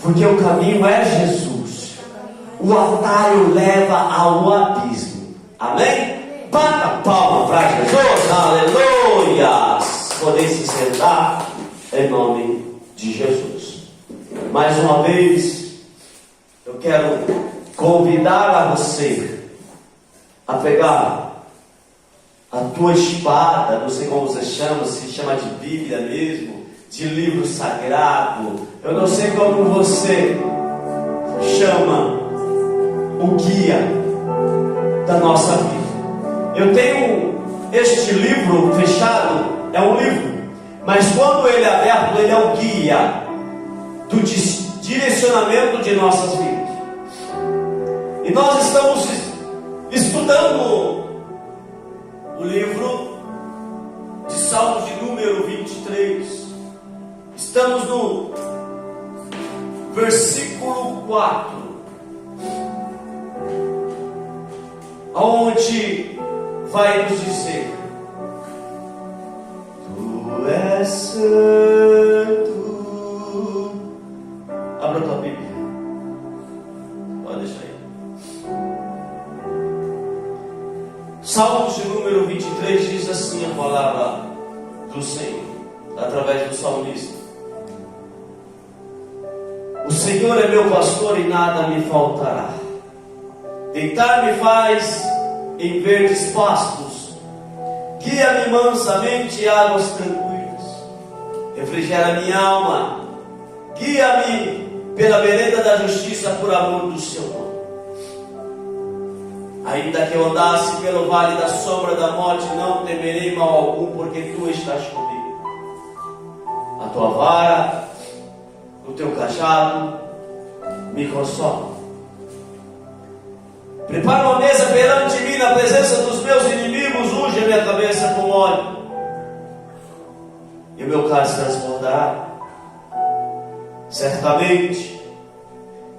Porque o caminho é Jesus. O atalho leva ao abismo. Amém? Bata palma para Jesus. Aleluia. Podem se sentar em nome de Jesus. Mais uma vez, eu quero convidar a você a pegar a tua espada, não sei como você chama, se chama de Bíblia mesmo, de livro sagrado, eu não sei como você chama o guia da nossa vida. Eu tenho este livro fechado, é um livro, mas quando ele é aberto, ele é o guia do direcionamento de nossas vidas. E nós estamos estudando o livro de Salmos de número 23. Estamos no versículo 4, onde vai nos dizer: Tu és santo. Abra a tua Bíblia. Pode deixar aí. Salmos de número 23 diz assim a palavra do Senhor, através do salmista: O Senhor é meu pastor e nada me faltará. Deitar-me faz em verdes pastos, guia-me mansamente em águas tranquilas, refrigera minha alma, guia-me pela vereda da justiça por amor do seu nome. Ainda que eu andasse pelo vale da sombra da morte, não temerei mal algum, porque tu estás comigo. A tua vara, o teu cajado me consolam. Prepara uma mesa perante mim na presença dos meus inimigos, unge a minha cabeça com óleo, e o meu cálice transbordará. Certamente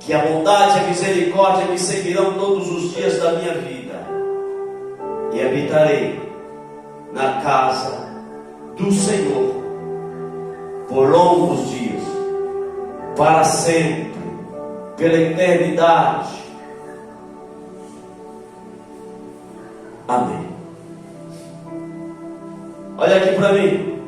que a bondade e a misericórdia me seguirão todos os dias da minha vida, e habitarei na casa do Senhor por longos dias, para sempre, pela eternidade. Amém. Olha aqui para mim.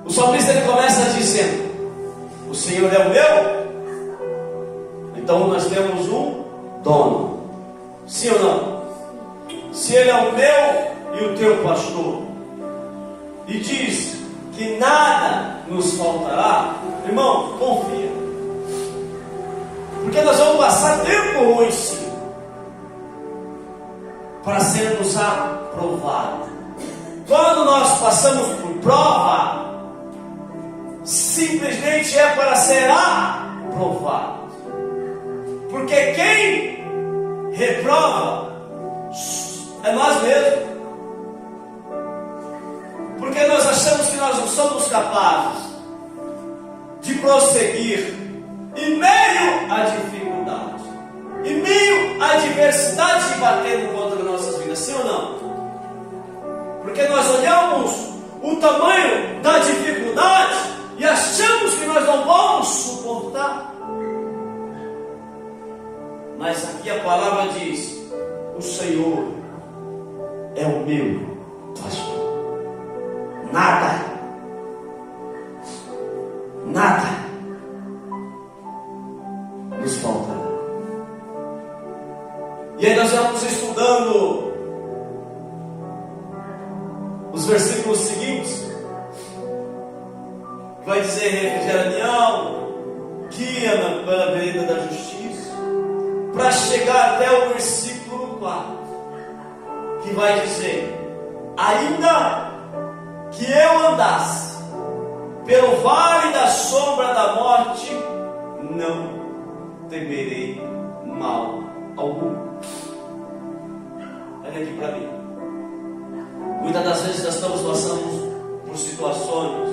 O salmista ele começa dizendo: o Senhor é o meu. Então nós temos um dono. Sim ou não? Se Ele é o meu e o teu pastor, e diz que nada nos faltará, irmão, confia. Porque nós vamos passar tempo ruim, sim, para sermos aprovados. Quando nós passamos por prova, simplesmente é para ser aprovado. Porque quem reprova é nós mesmos. Porque nós achamos que nós não somos capazes de prosseguir em meio à dificuldade, em meio à adversidade batendo contra nossas vidas, sim ou não? Porque nós olhamos o tamanho da dificuldade e achamos que nós não vamos suportar. Mas aqui a palavra diz: o Senhor é o meu pastor. Nada nos faltará. E aí nós vamos estudando os versículos seguintes. Vai dizer: refrigera minha alma, guia-me pela vereda da justiça, para chegar até o versículo 4, que vai dizer: ainda que eu andasse pelo vale da sombra da morte, não temerei mal algum. Olha aqui para mim. Muitas das vezes nós estamos passando por situações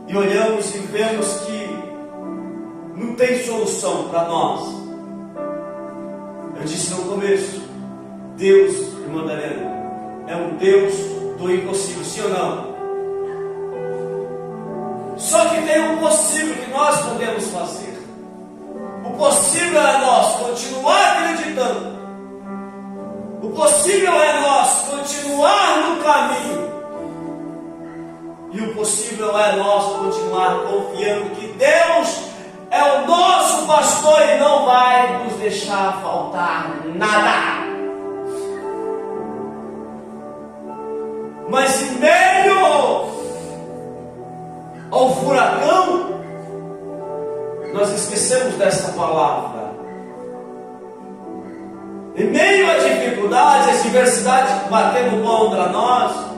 e olhamos e vemos que não tem solução para nós. Eu disse no começo: Deus, irmã Daniela, é um Deus do impossível, sim ou não? possível que nós podemos fazer. O possível é nós continuar acreditando. O possível é nós continuar no caminho. E o possível é nós continuar confiando que Deus é o nosso pastor e não vai nos deixar faltar nada. Mas em meio ao furacão, nós esquecemos desta palavra. Em meio à dificuldade, às diversidades batendo contra nós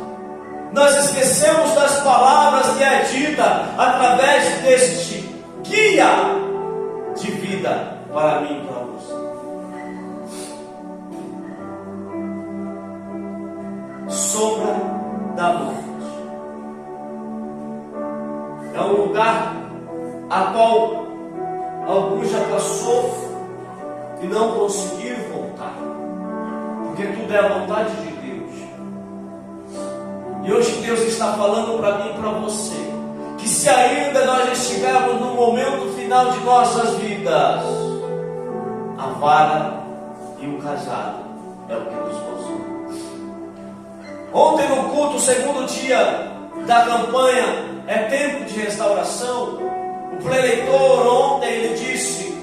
esquecemos das palavras que é dita através deste guia de vida para mim e para você. Sombra da morte é um lugar a qual alguns já passou e não conseguiram voltar, porque tudo é a vontade de Deus. E hoje Deus está falando para mim e para você, que se ainda nós estivermos no momento final de nossas vidas, a vara e o cajado é o que nos consola. Ontem no culto, segundo dia da campanha, é tempo de restauração. O preleitor ontem ele disse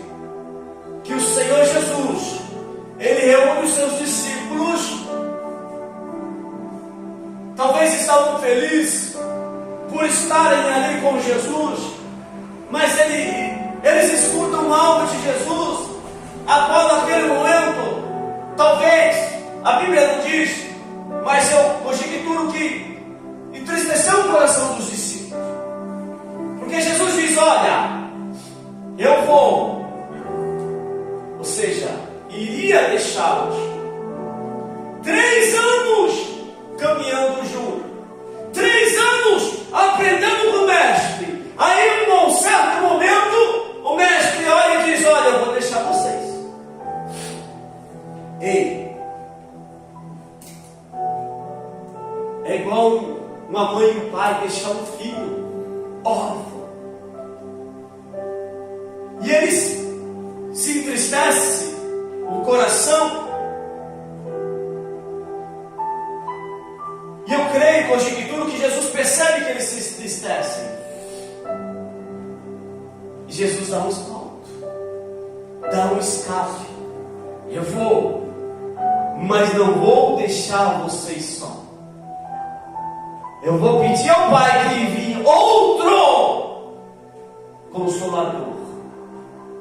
que o Senhor Jesus, ele reúne os seus discípulos. Talvez estavam felizes por estarem ali com Jesus, mas eles escutam algo de Jesus, a qual naquele momento, talvez, a Bíblia não diz, mas eu conjecturo que entristeceu o coração dos discípulos, porque Jesus diz: olha, eu vou, ou seja, iria deixá-los 3 anos caminhando junto, 3 anos aprendendo com o mestre. Aí num certo momento o mestre olha e diz: olha, eu vou deixar vocês. Ei, é igual uma mãe e um pai deixar um filho órfão, e eles se entristecem o coração. E eu creio, conjecturo, que Jesus percebe que eles se entristecem. E Jesus dá um escape, dá um escape. Eu vou, mas não vou deixar vocês só. Eu vou pedir ao Pai que envie outro Consolador,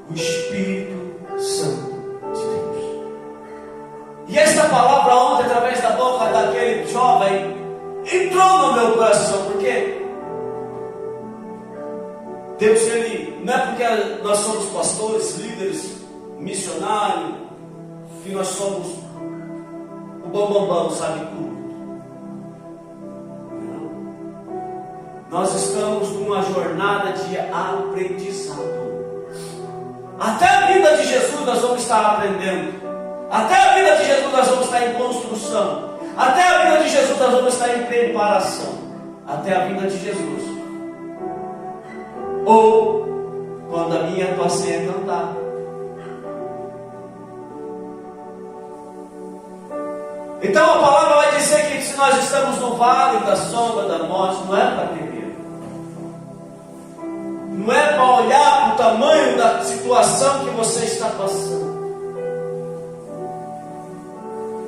o Espírito Santo de Deus. E esta palavra ontem, através da boca daquele jovem, entrou no meu coração, porque Deus, ele, não é porque nós somos pastores, líderes, missionários, que nós somos o bambambam, sabe tudo. Não. Nós estamos numa jornada de aprendizado. Até a vida de Jesus nós vamos estar aprendendo. Até a vida de Jesus nós vamos estar em construção. Até a vida de Jesus nós vamos estar em preparação. Até a vida de Jesus. Ou quando a minha tua ceia cantar. Então a palavra vai dizer que se nós estamos no vale da sombra da morte, não é para ter medo. Não é para olhar para o tamanho da situação que você está passando.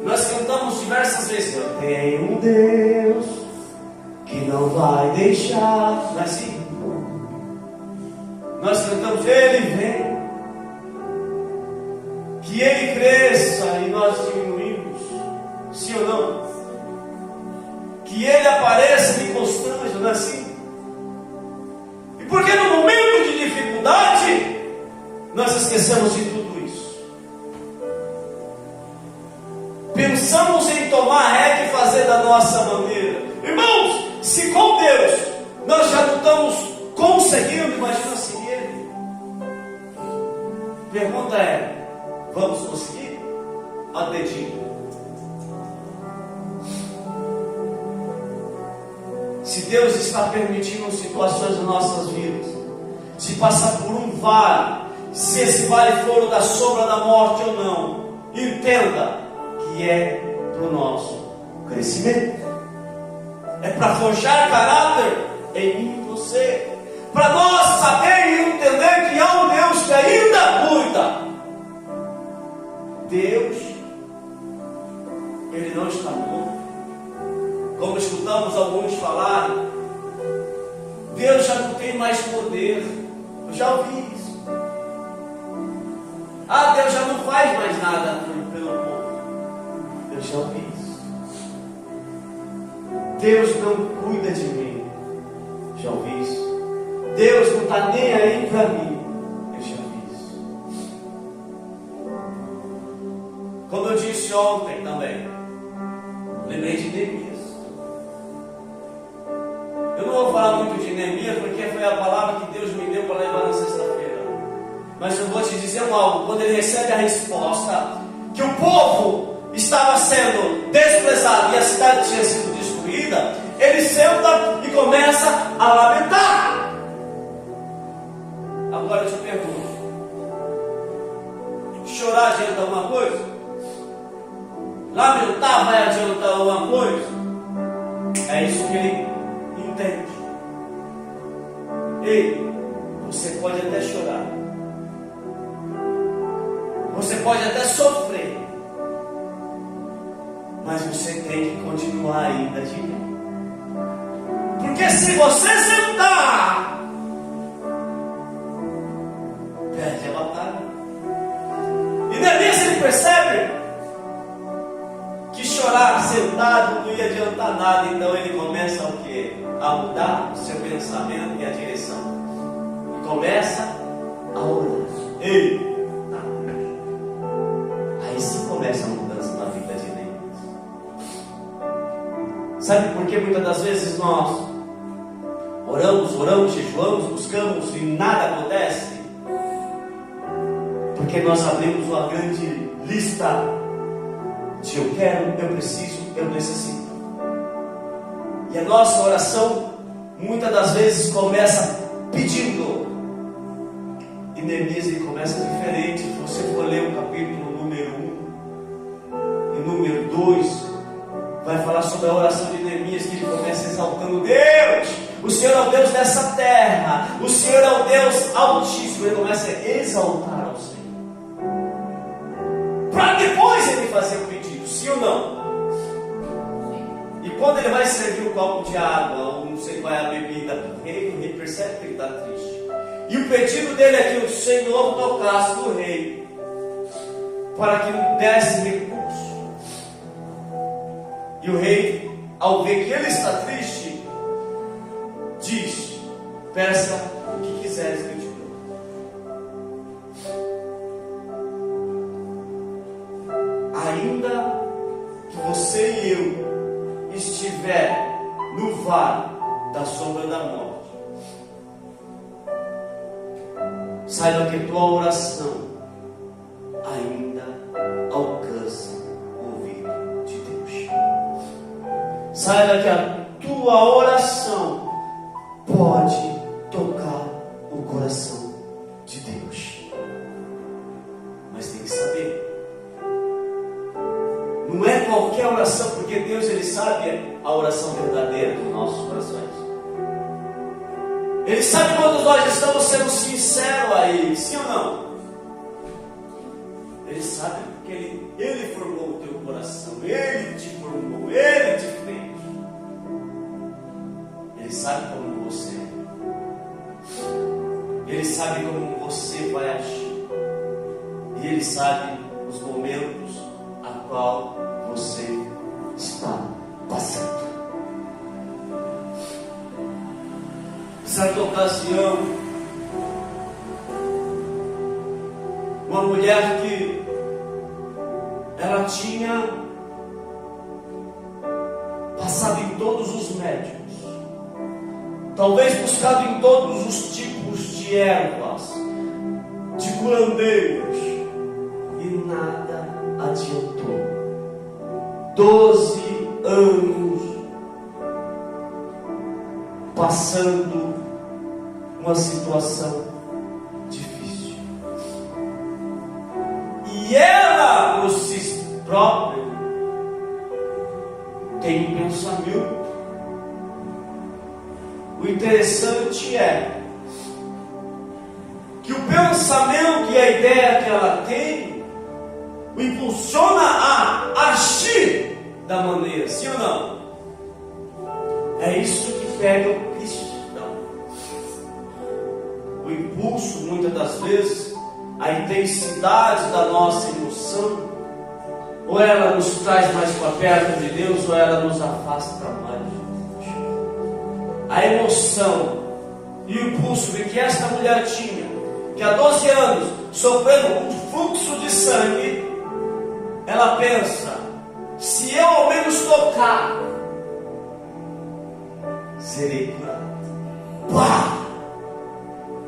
Nós cantamos diversas vezes: eu tenho um Deus que não vai deixar. Não é assim? Nós cantamos: Ele vem, que Ele cresça e nós diminuímos. Sim ou não? Que Ele apareça e constrange, não é assim? E porque no momento de dificuldade nós esquecemos de tudo isso. Pensamos em tomar rédea e fazer da nossa maneira. Irmãos, se com Deus nós já não estamos conseguindo, imagina sem Ele. Pergunta é: vamos conseguir? A dedinho. Se Deus está permitindo situações nas nossas vidas, de passar por um vale, se esse vale for o da sombra da morte ou não, entenda que é para o nosso crescimento, é para forjar caráter em mim e você, para nós saber e entender que há um Deus que ainda cuida. Deus, Ele não está morto, como escutamos alguns falarem. Deus já não tem mais poder. Eu já ouvi isso. Ah, Deus já não faz mais nada pelo povo. Eu já ouvi isso. Deus não cuida de mim. Já ouvi isso. Deus não está nem aí para mim. Eu já ouvi isso. Como eu disse ontem também, lembrei de Neemias. Eu não vou falar muito de Neemias, porque foi a palavra que Deus me deu para levar na sexta-feira. Mas eu vou te dizer algo. Quando ele recebe a resposta que o povo estava sendo desprezado e a cidade tinha sido destruída, ele senta e começa a lamentar. Agora eu te pergunto: chorar adianta alguma coisa? Lamentar vai adiantar alguma coisa? É isso que ele entende. Ei, você pode até chorar, você pode até sofrer, mas você tem que continuar ainda de pé. Porque se você sentar, perde a batalha. E Neemias, ele percebe que chorar sentado não ia adiantar nada. Então ele começa o quê? A mudar o seu pensamento e a direção. E começa a orar. Ei! Aí sim começa a mudança na vida de Neemias. Sabe por que muitas das vezes nós oramos, jejuamos, buscamos e nada acontece? Porque nós abrimos uma grande lista de eu quero, eu preciso, eu necessito. E a nossa oração muitas das vezes começa pedindo. E Neemias, ele começa diferente. Se você for ler o capítulo número 1 e número 2, vai falar sobre a oração de Neemias, que ele começa exaltando Deus. O Senhor é o Deus dessa terra, o Senhor é o Deus altíssimo. Ele começa a exaltar ao Senhor, para depois ele fazer o pedido, sim ou não? E quando ele vai servir um copo de água, ou não sei qual é a bebida para o rei percebe que ele está triste. E o pedido dele é que o Senhor tocasse no rei, para que lhe desse recurso. E o rei, ao ver que ele está triste, diz: peça o que quiseres que eu te dou. Ainda que você e eu estiver no vale da sombra da morte, saiba que tua oração ainda alcança o ouvido de Deus. Saiba que a tua oração pode tocar o coração de Deus. Mas tem que saber, não é qualquer oração, porque Deus, ele sabe a oração verdadeira dos nossos corações. Ele sabe quando nós estamos sendo sinceros a Ele, sim ou não? Ele sabe, porque Ele formou o teu coração, Ele te formou, Ele te fez. Ele sabe como você é. Ele sabe como você vai agir. E Ele sabe os momentos a qual você está passando. Certa ocasião, uma mulher que ela tinha passado em todos os médicos, talvez buscado em todos os tipos de ervas, de curandeiros, e nada adiantou. 12 anos passando uma situação difícil. E ela, por si própria, tem um pensamento. O interessante é que o pensamento e a ideia que ela tem o impulsiona a agir da maneira, sim ou não? É isso que pega o cristão. O impulso, muitas das vezes, a intensidade da nossa emoção, ou ela nos traz mais para perto de Deus, ou ela nos afasta mais de Deus. A emoção e o impulso que esta mulher tinha, que há 12 anos, sofrendo um fluxo de sangue, ela pensa: se eu ao menos tocar, serei curado. Pá!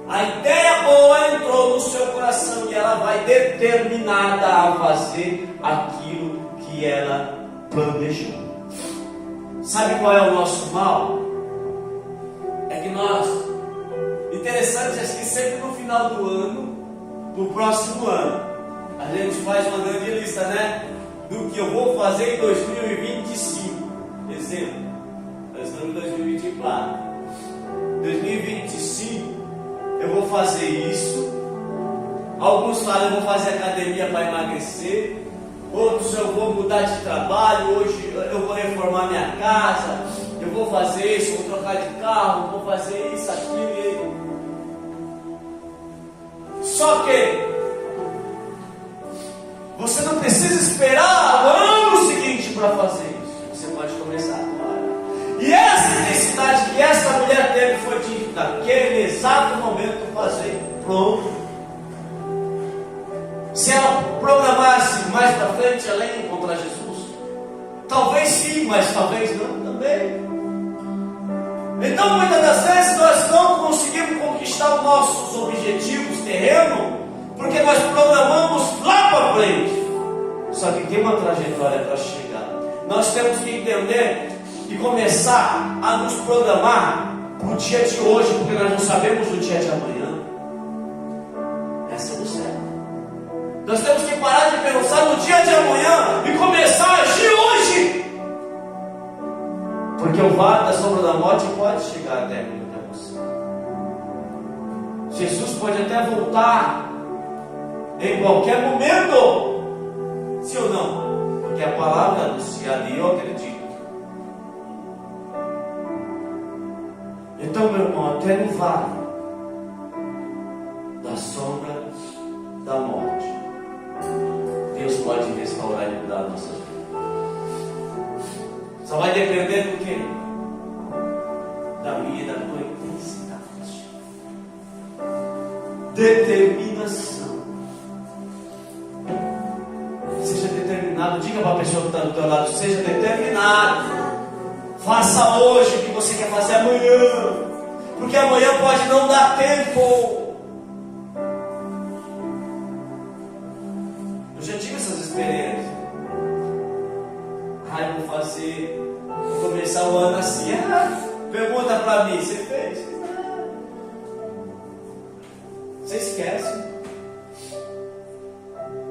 A ideia boa entrou no seu coração e ela vai determinada a fazer aquilo que ela planejou. Sabe qual é o nosso mal? É que nós, interessante, acho que sempre no final do ano, do próximo ano, a gente faz uma grande lista, né? Do que eu vou fazer em 2025. Exemplo, nós estamos em 2024. 2025 eu vou fazer isso. Alguns falam eu vou fazer academia para emagrecer. Outros eu vou mudar de trabalho. Hoje eu vou reformar minha casa. Eu vou fazer isso, vou trocar de carro, vou fazer isso, aquilo e aí. Só que você não precisa esperar o ano seguinte para fazer isso. Você pode começar agora. E essa intensidade que essa mulher teve foi de, naquele exato momento, fazer. Pronto. Se ela programasse mais para frente, ela ia encontrar Jesus. Talvez sim, mas talvez não também. Então, muitas das vezes, nós não conseguimos conquistar os nossos objetivos terrenos, porque nós programamos lá para frente. Só que tem uma trajetória para chegar. Nós temos que entender e começar a nos programar para o dia de hoje, porque nós não sabemos o dia de amanhã. Essa é o certo. Nós temos que parar de pensar no dia de amanhã e começar a agir hoje. Porque o vale da sombra da morte pode chegar até você. Jesus pode até voltar em qualquer momento. Sim ou não? Porque a palavra anuncia ali, eu acredito. Então, meu irmão, até no vale da sombra da morte, Deus pode restaurar e mudar a nossa vida. Só vai depender do quê? Da minha e da tua intensidade. Determinação. Seja determinado. Diga para a pessoa que está do teu lado: seja determinado. Faça hoje o que você quer fazer amanhã. Porque amanhã pode não dar tempo. Eu já tive essas experiências. Eu vou fazer, vou começar o ano assim. Pergunta para mim: você fez? Você esquece.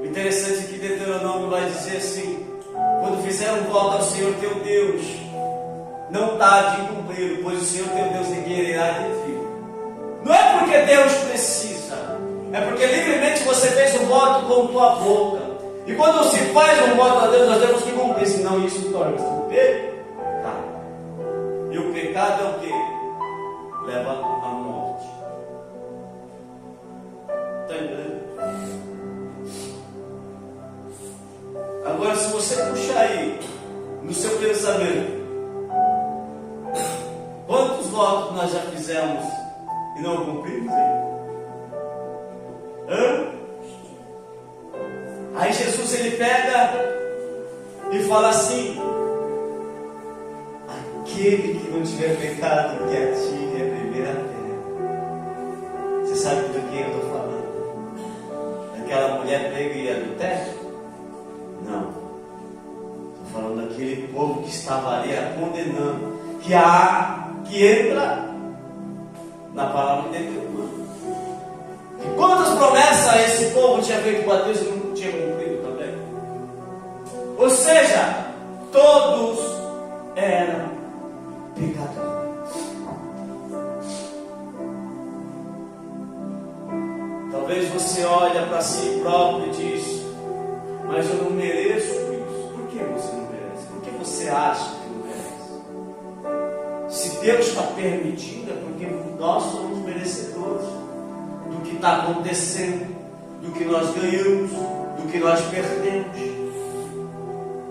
O interessante é que Deuteronômio vai dizer assim: quando fizer um voto ao Senhor teu Deus, não tarde em cumprir, pois o Senhor teu Deus requererá de ti. Não é porque Deus precisa, é porque livremente você fez um voto com tua boca. E quando se faz um voto a Deus, nós temos que cumprir, senão isso torna-se um pecado. E o pecado é o que? Leva à morte. Está entendendo? Agora, se você puxar aí no seu pensamento, quantos votos nós já fizemos e não cumprimos? Aí Jesus, ele pega e fala assim: aquele que não tiver pecado, que atire a primeira pedra. Você sabe do que eu estou falando? Daquela mulher pega e adultéria? Não. Estou falando daquele povo que estava ali a condenando, que entra na palavra de Deus. E quantas promessas esse povo tinha feito para Deus e não tinha cumprido também? Ou seja, todos eram pecadores. Talvez você olhe para si próprio e diz: mas eu não mereço isso. Por que você não merece? Por que você acha que não merece? Se Deus está permitindo, é porque nós somos merecedores do que está acontecendo, do que nós ganhamos, do que nós perdemos.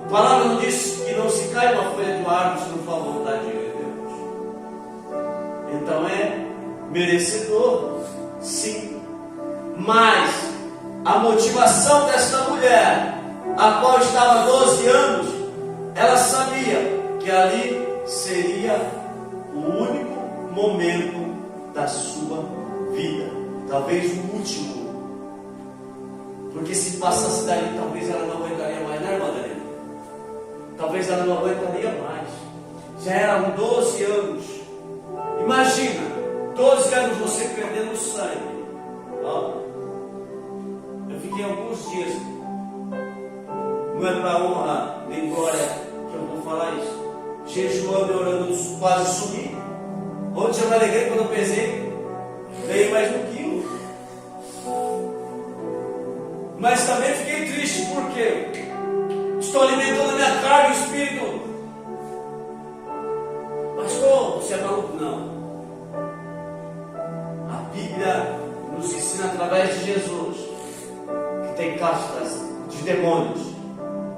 A palavra não diz que não se cai uma folha de uma árvore se não for a vontade de Deus. Então é merecedor, sim. Mas a motivação desta mulher, a qual estava há 12 anos, ela sabia que ali seria o único momento da sua vida, talvez o último. Porque se passasse dali, talvez ela não aguentaria mais, né, Madalena? Talvez ela não aguentaria mais. Já eram 12 anos. Imagina, 12 anos você perdendo sangue. Ó. Eu fiquei alguns dias, não é para honra nem glória que eu vou falar isso, jejuando e orando, quase sumi. Ontem eu me alegrei quando eu pesei, ganhei mais 1 quilo. Mas também fiquei triste porque estou alimentando a minha carne e o espírito. Pastor, você é maluco? Não. A Bíblia nos ensina através de Jesus que tem castas de demônios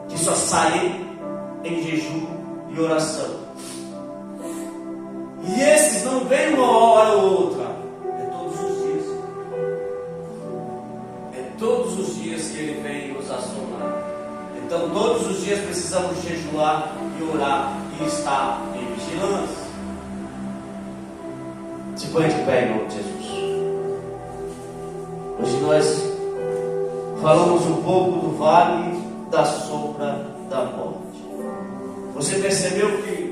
que só saem em jejum e oração. E esses não vêm uma hora ou outra, é todos os dias. É todos os dias que ele vem nos assolar. Então todos os dias precisamos jejuar e orar e estar em vigilância. Se põe de pé em nome de Jesus. Hoje nós falamos um pouco do vale da sombra da morte. Você percebeu que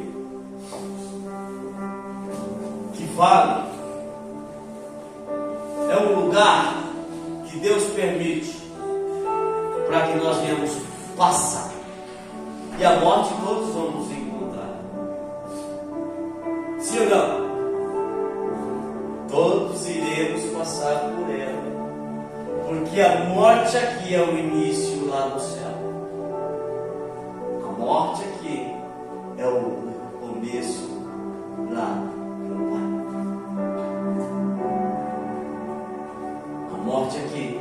vale é um lugar que Deus permite para que nós venhamos passar, e a morte todos vamos encontrar. Sim ou não? Todos iremos passar por ela, porque a morte aqui é o início lá no céu. A morte aqui é o começo lá no Pai. A morte aqui